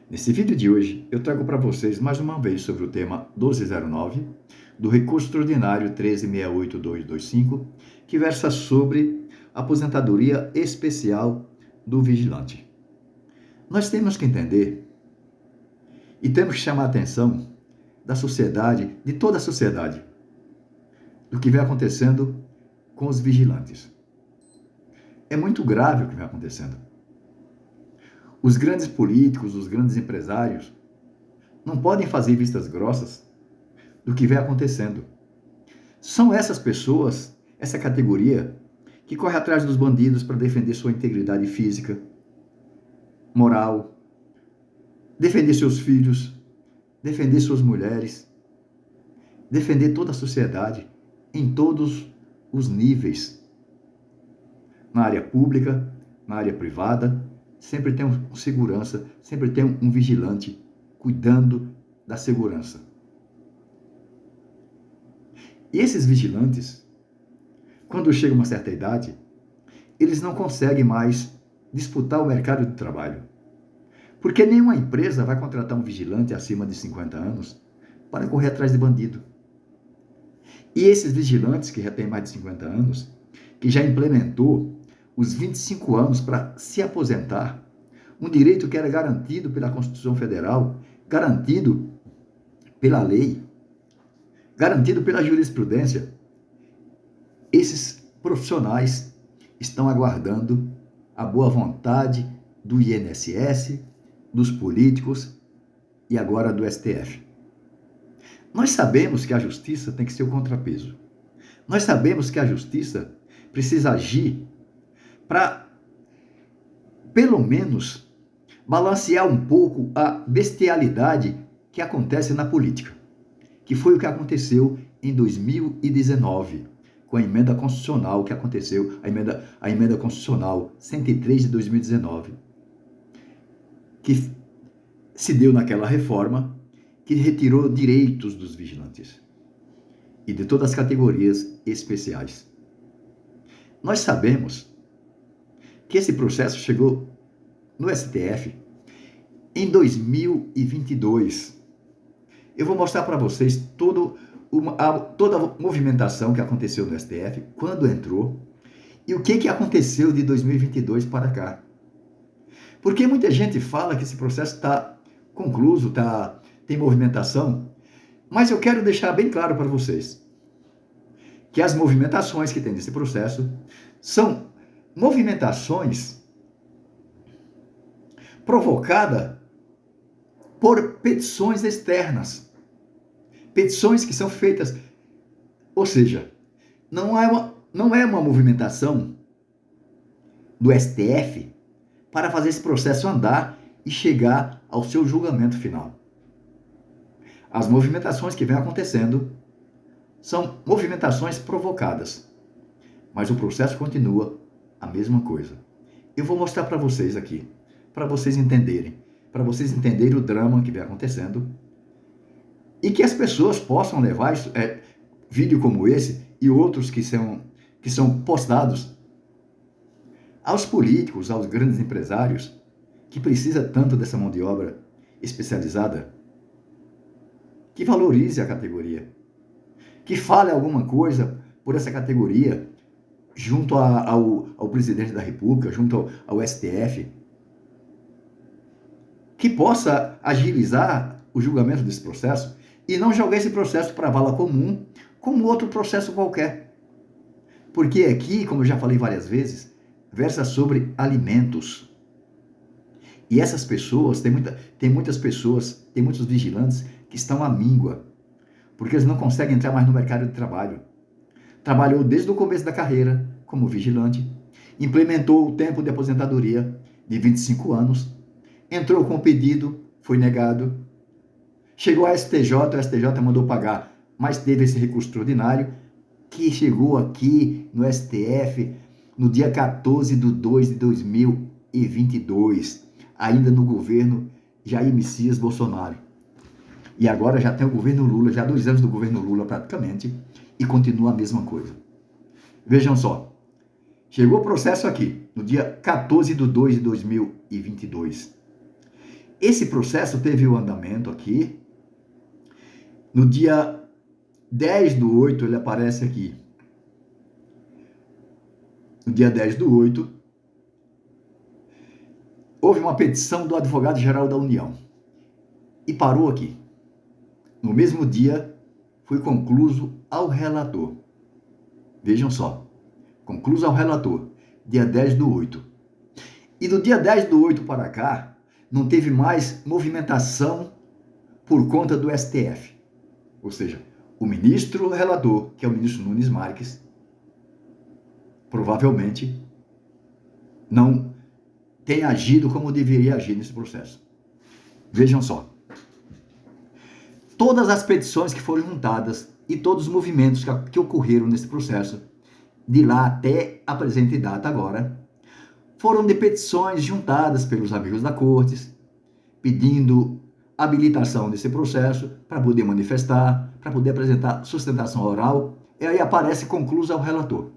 Nesse vídeo de hoje, eu trago para vocês mais uma vez sobre o tema 1209 do recurso extraordinário 1368225, que versa sobre a aposentadoria especial do vigilante. Nós temos que entender e temos que chamar a atenção da sociedade, de toda a sociedade, do que vem acontecendo com os vigilantes. É muito grave o que vem acontecendo. Os grandes políticos, os grandes empresários, não podem fazer vistas grossas do que vem acontecendo. São essas pessoas, essa categoria, que corre atrás dos bandidos para defender sua integridade física, moral, defender seus filhos, defender suas mulheres, defender toda a sociedade em todos os níveis. Na área pública, na área privada, sempre tem um segurança, sempre tem um vigilante cuidando da segurança. E esses vigilantes, quando chegam a uma certa idade, eles não conseguem mais disputar o mercado de trabalho. Porque nenhuma empresa vai contratar um vigilante acima de 50 anos para correr atrás de bandido. E esses vigilantes que já têm mais de 50 anos, que já implementou os 25 anos para se aposentar, um direito que era garantido pela Constituição Federal, garantido pela lei, garantido pela jurisprudência. Esses profissionais estão aguardando a boa vontade do INSS, dos políticos e agora do STF. Nós sabemos que a justiça tem que ser o contrapeso. Nós sabemos que a justiça precisa agir para, pelo menos, balancear um pouco a bestialidade que acontece na política, que foi o que aconteceu em 2019, com a emenda constitucional que aconteceu, a emenda constitucional 103 de 2019, que se deu naquela reforma que retirou direitos dos vigilantes e de todas as categorias especiais. Nós sabemos que esse processo chegou no STF em 2022. Eu vou mostrar para vocês toda a movimentação que aconteceu no STF, quando entrou, e o que aconteceu de 2022 para cá. Porque muita gente fala que esse processo está concluído, tem movimentação, mas eu quero deixar bem claro para vocês que as movimentações que tem nesse processo são movimentações provocadas por petições externas. Petições que são feitas, ou seja, não é uma movimentação do STF para fazer esse processo andar e chegar ao seu julgamento final. As movimentações que vêm acontecendo são movimentações provocadas, mas o processo continua a mesma coisa. Eu vou mostrar para vocês aqui, para vocês entenderem o drama que vem acontecendo e que as pessoas possam levar vídeo como esse e outros que são postados aos políticos, aos grandes empresários que precisam tanto dessa mão de obra especializada, que valorize a categoria, que fale alguma coisa por essa categoria junto ao presidente da República, junto ao STF, que possa agilizar o julgamento desse processo e não jogar esse processo para a vala comum como outro processo qualquer. Porque aqui, como eu já falei várias vezes, versa sobre alimentos. E essas pessoas, tem muitas pessoas, tem muitos vigilantes que estão à míngua, porque eles não conseguem entrar mais no mercado de trabalho. Trabalhou desde o começo da carreira como vigilante, implementou o tempo de aposentadoria de 25 anos, entrou com o pedido, foi negado, chegou a STJ, o STJ mandou pagar, mas teve esse recurso extraordinário, que chegou aqui no STF no dia 14/2/2022, ainda no governo Jair Messias Bolsonaro. E agora já tem o governo Lula, já 2 anos do governo Lula praticamente, e continua a mesma coisa. Vejam só, chegou o processo aqui, no dia 14/2/2022. Esse processo teve o andamento aqui. No dia 10/8, ele aparece aqui. No dia 10/8, houve uma petição do advogado-geral da União. E parou aqui. No mesmo dia, foi concluso ao relator. Vejam só. Concluso ao relator. Dia 10/8. E do dia 10/8 para cá, não teve mais movimentação por conta do STF. Ou seja, o ministro relator, que é o ministro Nunes Marques, provavelmente não tem agido como deveria agir nesse processo. Vejam só. Todas as petições que foram juntadas e todos os movimentos que ocorreram nesse processo, de lá até a presente data agora, foram de petições juntadas pelos amigos da Cortes, pedindo habilitação desse processo para poder manifestar, para poder apresentar sustentação oral, e aí aparece conclusa ao relator.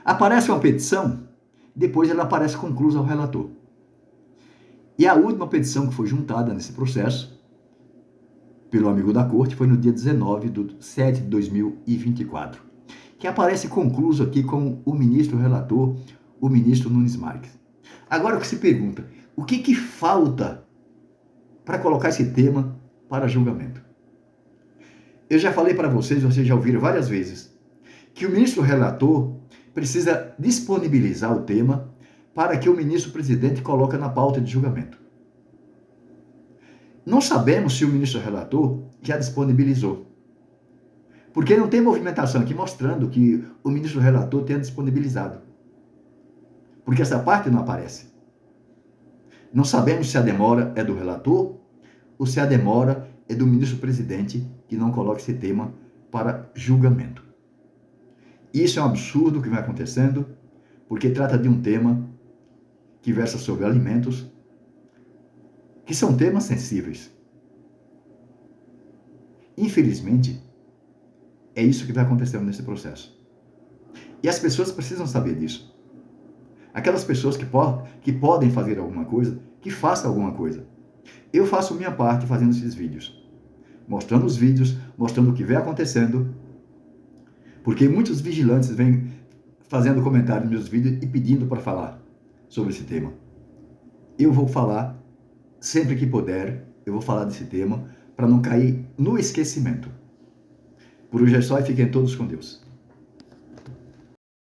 Aparece uma petição, depois ela aparece conclusa ao relator. E a última petição que foi juntada nesse processo, pelo amigo da Corte, foi no dia 19/7/2024, que aparece concluso aqui com o ministro relator, o ministro Nunes Marques. Agora o que se pergunta, o que falta para colocar esse tema para julgamento? Eu já falei para vocês já ouviram várias vezes, que o ministro relator precisa disponibilizar o tema para que o ministro presidente coloque na pauta de julgamento. Não sabemos se o ministro relator já disponibilizou, porque não tem movimentação aqui mostrando que o ministro relator tenha disponibilizado, porque essa parte não aparece. Não sabemos se a demora é do relator ou se a demora é do ministro presidente que não coloca esse tema para julgamento. Isso é um absurdo que vem acontecendo, porque trata de um tema que versa sobre alimentos, que são temas sensíveis. Infelizmente, é isso que está acontecendo nesse processo. E as pessoas precisam saber disso. Aquelas pessoas que podem fazer alguma coisa, que façam alguma coisa. Eu faço minha parte fazendo esses vídeos. Mostrando os vídeos, mostrando o que vem acontecendo. Porque muitos vigilantes vêm fazendo comentários nos meus vídeos e pedindo para falar sobre esse tema. Eu vou falar sempre que puder, eu vou falar desse tema para não cair no esquecimento. Por hoje é só e fiquem todos com Deus.